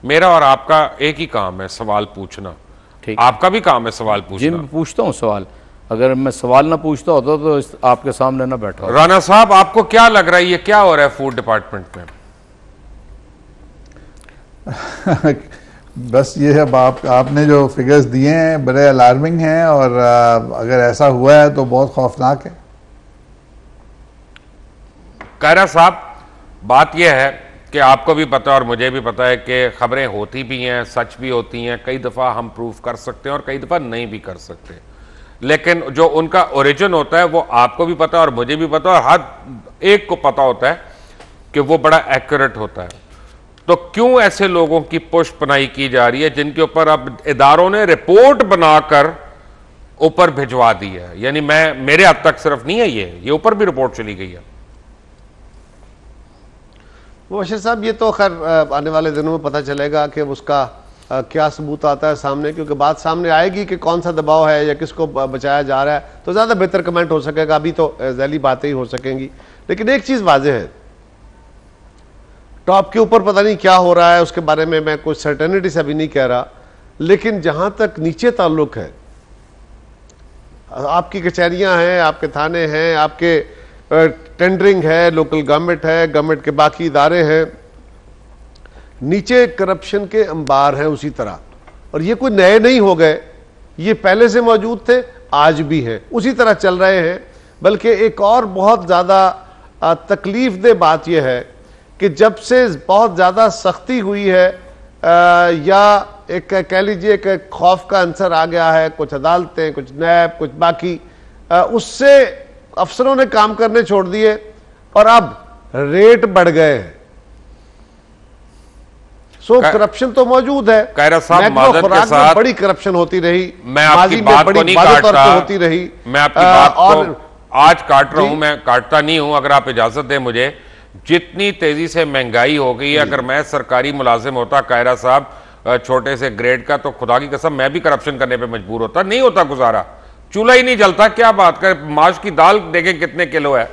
मेरा और आपका एक ही काम है, सवाल पूछना। ठीक, आपका भी काम है सवाल पूछना। जी, मैं पूछता हूँ सवाल। अगर मैं सवाल ना पूछता होता तो आपके सामने ना बैठा। राना साहब, आपको क्या लग रहा है ये क्या हो रहा है फूड डिपार्टमेंट में? बस ये है, आपने जो फिगर्स दिए हैं बड़े अलार्मिंग हैं और अगर ऐसा हुआ है तो बहुत खौफनाक है। कायरा साहब, बात यह है कि आपको भी पता है और मुझे भी पता है कि खबरें होती भी हैं, सच भी होती हैं, कई दफ़ा हम प्रूफ कर सकते हैं और कई दफ़ा नहीं भी कर सकते, लेकिन जो उनका ओरिजिन होता है वो आपको भी पता है और मुझे भी पता है और हर एक को पता होता है कि वो बड़ा एक्यूरेट होता है। तो क्यों ऐसे लोगों की पुष्पनाई की जा रही है जिनके ऊपर अब इदारों ने रिपोर्ट बनाकर ऊपर भिजवा दी है? यानी मेरे हद तक सिर्फ नहीं है, ये ऊपर भी रिपोर्ट चली गई है। मुबश्शिर साहब, ये तो खैर आने वाले दिनों में पता चलेगा कि उसका क्या सबूत आता है सामने, क्योंकि बात सामने आएगी कि कौन सा दबाव है या किसको बचाया जा रहा है तो ज़्यादा बेहतर कमेंट हो सकेगा। अभी तो ज़ैली बातें ही हो सकेंगी, लेकिन एक चीज़ वाज़ेह है, टॉप के ऊपर पता नहीं क्या हो रहा है उसके बारे में मैं कुछ सर्टेनिटी से अभी नहीं कह रहा, लेकिन जहाँ तक नीचे ताल्लुक है, आपकी कचहरियाँ हैं, आपके थाने हैं, आपके टेंडरिंग है, लोकल गवर्नमेंट है, गवर्नमेंट के बाकी इदारे हैं, नीचे करप्शन के अंबार हैं उसी तरह। और ये कोई नए नहीं हो गए, ये पहले से मौजूद थे, आज भी हैं, उसी तरह चल रहे हैं। बल्कि एक और बहुत ज़्यादा तकलीफ दे बात यह है कि जब से बहुत ज़्यादा सख्ती हुई है या एक कह लीजिए एक खौफ का अंसर आ गया है, कुछ अदालतें, कुछ नैब, कुछ बाकी, उससे अफसरों ने काम करने छोड़ दिए और अब रेट बढ़ गए हैं। सो करप्शन तो मौजूद है। कायरा साहब, मादर के साथ बड़ी करप्शन होती रही, मैं आपकी बात को नहीं काटता, होती रही, मैं आपकी बात को आज काट रहा हूं, मैं काटता नहीं हूं। अगर आप इजाजत दें मुझे, जितनी तेजी से महंगाई हो गई है, अगर मैं सरकारी मुलाजिम होता कायरा साहब छोटे से ग्रेड का, तो खुदा की कसम मैं भी करप्शन करने पे मजबूर होता, नहीं होता गुजारा, चूल्हा ही नहीं जलता। क्या बात कर, माश की दाल देखें कितने किलो है।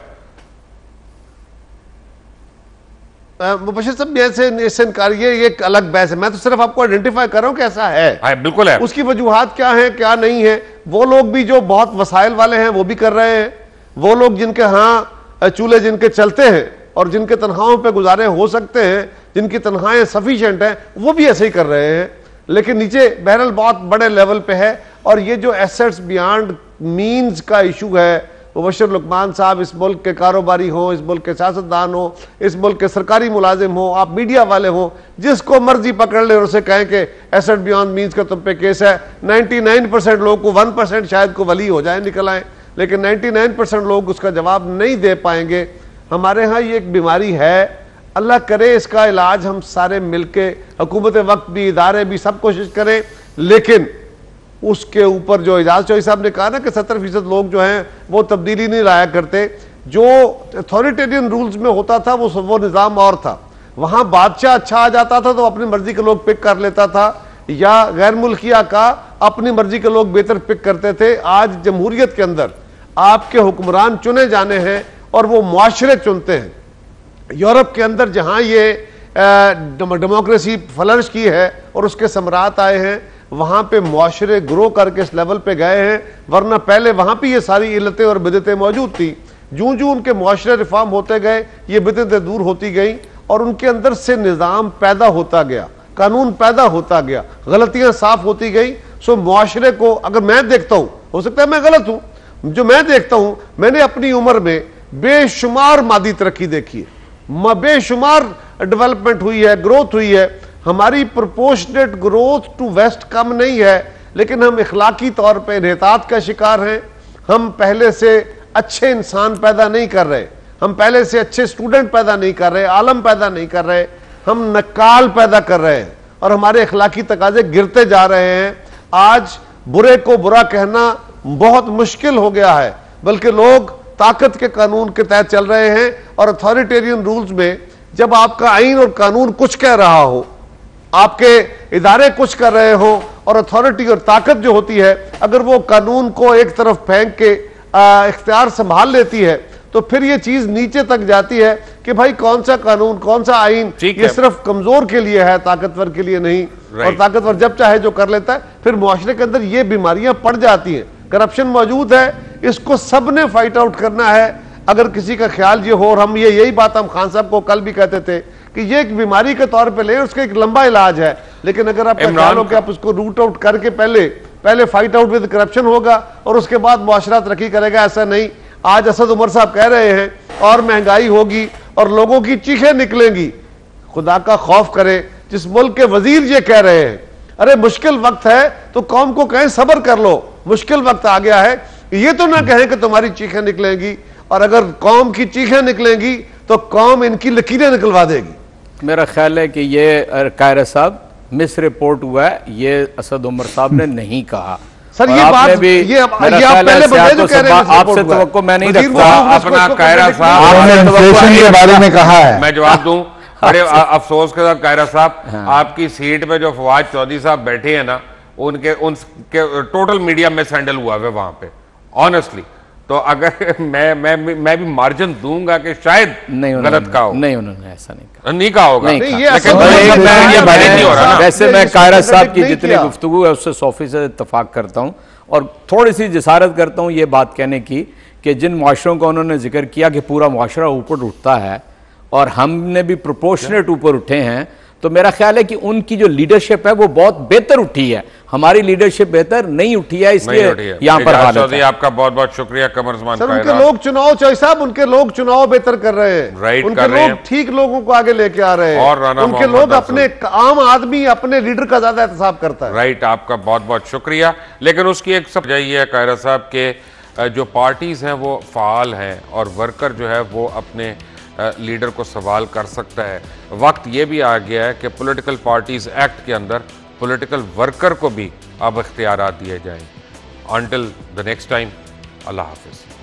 मुबशिर साहब ऐसे इनकार, ये एक अलग बहस है, मैं तो सिर्फ आपको आइडेंटिफाई कर रहा हूं कि ऐसा है। बिल्कुल है। उसकी वजूहात क्या है क्या नहीं है, वो लोग भी जो बहुत वसाइल वाले हैं वो भी कर रहे हैं, वो लोग जिनके यहाँ चूल्हे जिनके चलते हैं और जिनके तनख्वाहों पे गुजारे हो सकते हैं, जिनकी तनख्वाहें सफिशिएंट हैं, वो भी ऐसे ही कर रहे हैं। लेकिन नीचे बहरहाल बहुत बड़े लेवल पे है। और ये जो एसेट्स बियॉन्ड मीन्स का इशू है, मुबशिर लुकमान साहब इस मुल्क के कारोबारी हो, इस मुल्क के सियासतदान हो, इस मुल्क के सरकारी मुलाजिम हो, आप मीडिया वाले हो, जिसको मर्जी पकड़ ले और उसे कहें कि एसेट बियॉन्ड मीन्स का तुम पे केस है। 99% लोग को 1% शायद को वली हो जाए, निकल आए, लेकिन 99% लोग उसका जवाब नहीं दे पाएंगे। हमारे यहाँ ये एक बीमारी है, अल्लाह करे इसका इलाज हम सारे मिलके, हुकूमत वक्त भी, इदारे भी, सब कोशिश करें। लेकिन उसके ऊपर जो एजाज चौधरी साहब ने कहा ना कि 70% लोग जो हैं वो तब्दीली नहीं लाया करते, जो अथॉरिटेरियन रूल्स में होता था वो निज़ाम और था। वहाँ बादशाह अच्छा आ जाता था तो अपनी मर्जी के लोग पिक कर लेता था, या गैर मुल्किया का अपनी मर्जी के लोग बेहतर पिक करते थे। आज जमहूरियत के अंदर आपके हुक्मरान चुने जाने हैं और वो मुआशरे चुनते हैं। यूरोप के अंदर जहाँ ये डेमोक्रेसी फ्लरिश की है और उसके सम्राट आए हैं, वहां पे मुआशरे ग्रो करके इस लेवल पे गए हैं, वरना पहले वहां पे ये सारी इल्लतें और बिदतें मौजूद थी। जूं जूं उनके मुआशरे रिफॉर्म होते गए, ये बिदतें दूर होती गई और उनके अंदर से निज़ाम पैदा होता गया, कानून पैदा होता गया, गलतियां साफ होती गई। सो मुआशरे को अगर मैं देखता हूं, हो सकता है मैं गलत हूं, जो मैं देखता हूं, मैंने अपनी उम्र में बेशुमार मादी तरक्की देखी है, बेशुमार डेवलपमेंट हुई है, ग्रोथ हुई है। हमारी प्रोपोर्शनेट ग्रोथ टू वेस्ट कम नहीं है, लेकिन हम इखलाकी तौर पे इन्हितात का शिकार हैं। हम पहले से अच्छे इंसान पैदा नहीं कर रहे, हम पहले से अच्छे स्टूडेंट पैदा नहीं कर रहे, आलम पैदा नहीं कर रहे, हम नक्काल पैदा कर रहे हैं और हमारे इखलाकी तकाजे गिरते जा रहे हैं। आज बुरे को बुरा कहना बहुत मुश्किल हो गया है, बल्कि लोग ताकत के कानून के तहत चल रहे हैं। और अथॉरिटेरियन रूल्स में जब आपका आईन और कानून कुछ कह रहा हो, आपके इदारे कुछ कर रहे हो और अथॉरिटी और ताकत जो होती है अगर वो कानून को एक तरफ फेंक के इख्तियार संभाल लेती है, तो फिर ये चीज नीचे तक जाती है कि भाई कौन सा कानून, कौन सा आईन, ये सिर्फ कमजोर के लिए है, ताकतवर के लिए नहीं। और ताकतवर जब चाहे जो कर लेता है, फिर मुआशरे के अंदर ये बीमारियां पड़ जाती हैं। करप्शन मौजूद है, इसको सबने फाइट आउट करना है। अगर किसी का ख्याल ये हो, और हम यही बात हम खान साहब को कल भी कहते थे कि ये एक बीमारी के तौर पे ले, उसका एक लंबा इलाज है, लेकिन अगर आपका ख्याल हो कि आप उसको रूट आउट करके पहले फाइट आउट विद करप्शन होगा और उसके बाद मुआशरा तरक्की करेगा, ऐसा नहीं। आज असद उमर साहब कह रहे हैं और महंगाई होगी और लोगों की चीखें निकलेंगी। खुदा का खौफ करे, जिस मुल्क के वजीर ये कह रहे हैं, अरे मुश्किल वक्त है तो कौम को कहें सब्र कर लो, मुश्किल वक्त आ गया है। ये तो ना कहें कि तुम्हारी चीखें निकलेंगी, और अगर कौम की चीखें निकलेंगी तो कौम इनकी लकीरें निकलवा देगी। मेरा ख्याल है कि ये कायरा साहब मिस रिपोर्ट हुआ है, ये असद उमर साहब ने नहीं कहा। सर ये बात भी ये आप पहले बताइए जो कह रहे हैं आपसे तवक्को मैं नहीं रखता। अपना कायरा साहब के बारे में कहा है, मैं जवाब दूं। बड़े अफसोस के साथ कायरा साहब, आपकी सीट पे जो फवाद चौधरी साहब बैठे हैं ना, उनके टोटल मीडिया में सैंडल हुआ है वहां पे, ऑनेस्टली। तो अगर मैं भी मार्जिन दूंगा कि शायद गलत कहा हो। नहीं, उन्होंने ऐसा नहीं कहा होगा। वैसे मैं कायरा साहब की जितनी गुफ्तगू है उससे 100% इत्तफाक करता हूँ और थोड़ी सी जिसारत करता हूँ ये बात कहने की कि जिन मुआशरों का उन्होंने जिक्र किया कि पूरा मुआशरा ऊपर उठता है और हमने भी प्रोपोर्शनेट ऊपर उठे हैं, तो मेरा ख्याल है कि उनकी जो लीडरशिप है वो बहुत बेहतर उठी है, हमारी लीडरशिप बेहतर नहीं उठी है, इसलिए यहाँ पर हालत है। आपका बहुत बहुत शुक्रिया कमर उस्मान। सर उनके लोग चुनाव चौधरी साहब, उनके लोग चुनाव बेहतर कर रहे हैं, राइट, उनके लोग ठीक लोगों को आगे लेके आ रहे हैं, और उनके लोग अपने आम आदमी अपने लीडर का ज्यादा एहतसाब करता है। राइट, आपका बहुत बहुत शुक्रिया। लेकिन उसकी एक सब यही है कायरा साहब के जो पार्टीज हैं वो फाल हैं और वर्कर जो है वो अपने लीडर को सवाल कर सकता है। वक्त ये भी आ गया है कि पॉलिटिकल पार्टीज एक्ट के अंदर पॉलिटिकल वर्कर को भी अब इख्तियारात दिए जाएं। अंटिल द नेक्स्ट टाइम, अल्लाह हाफिज़।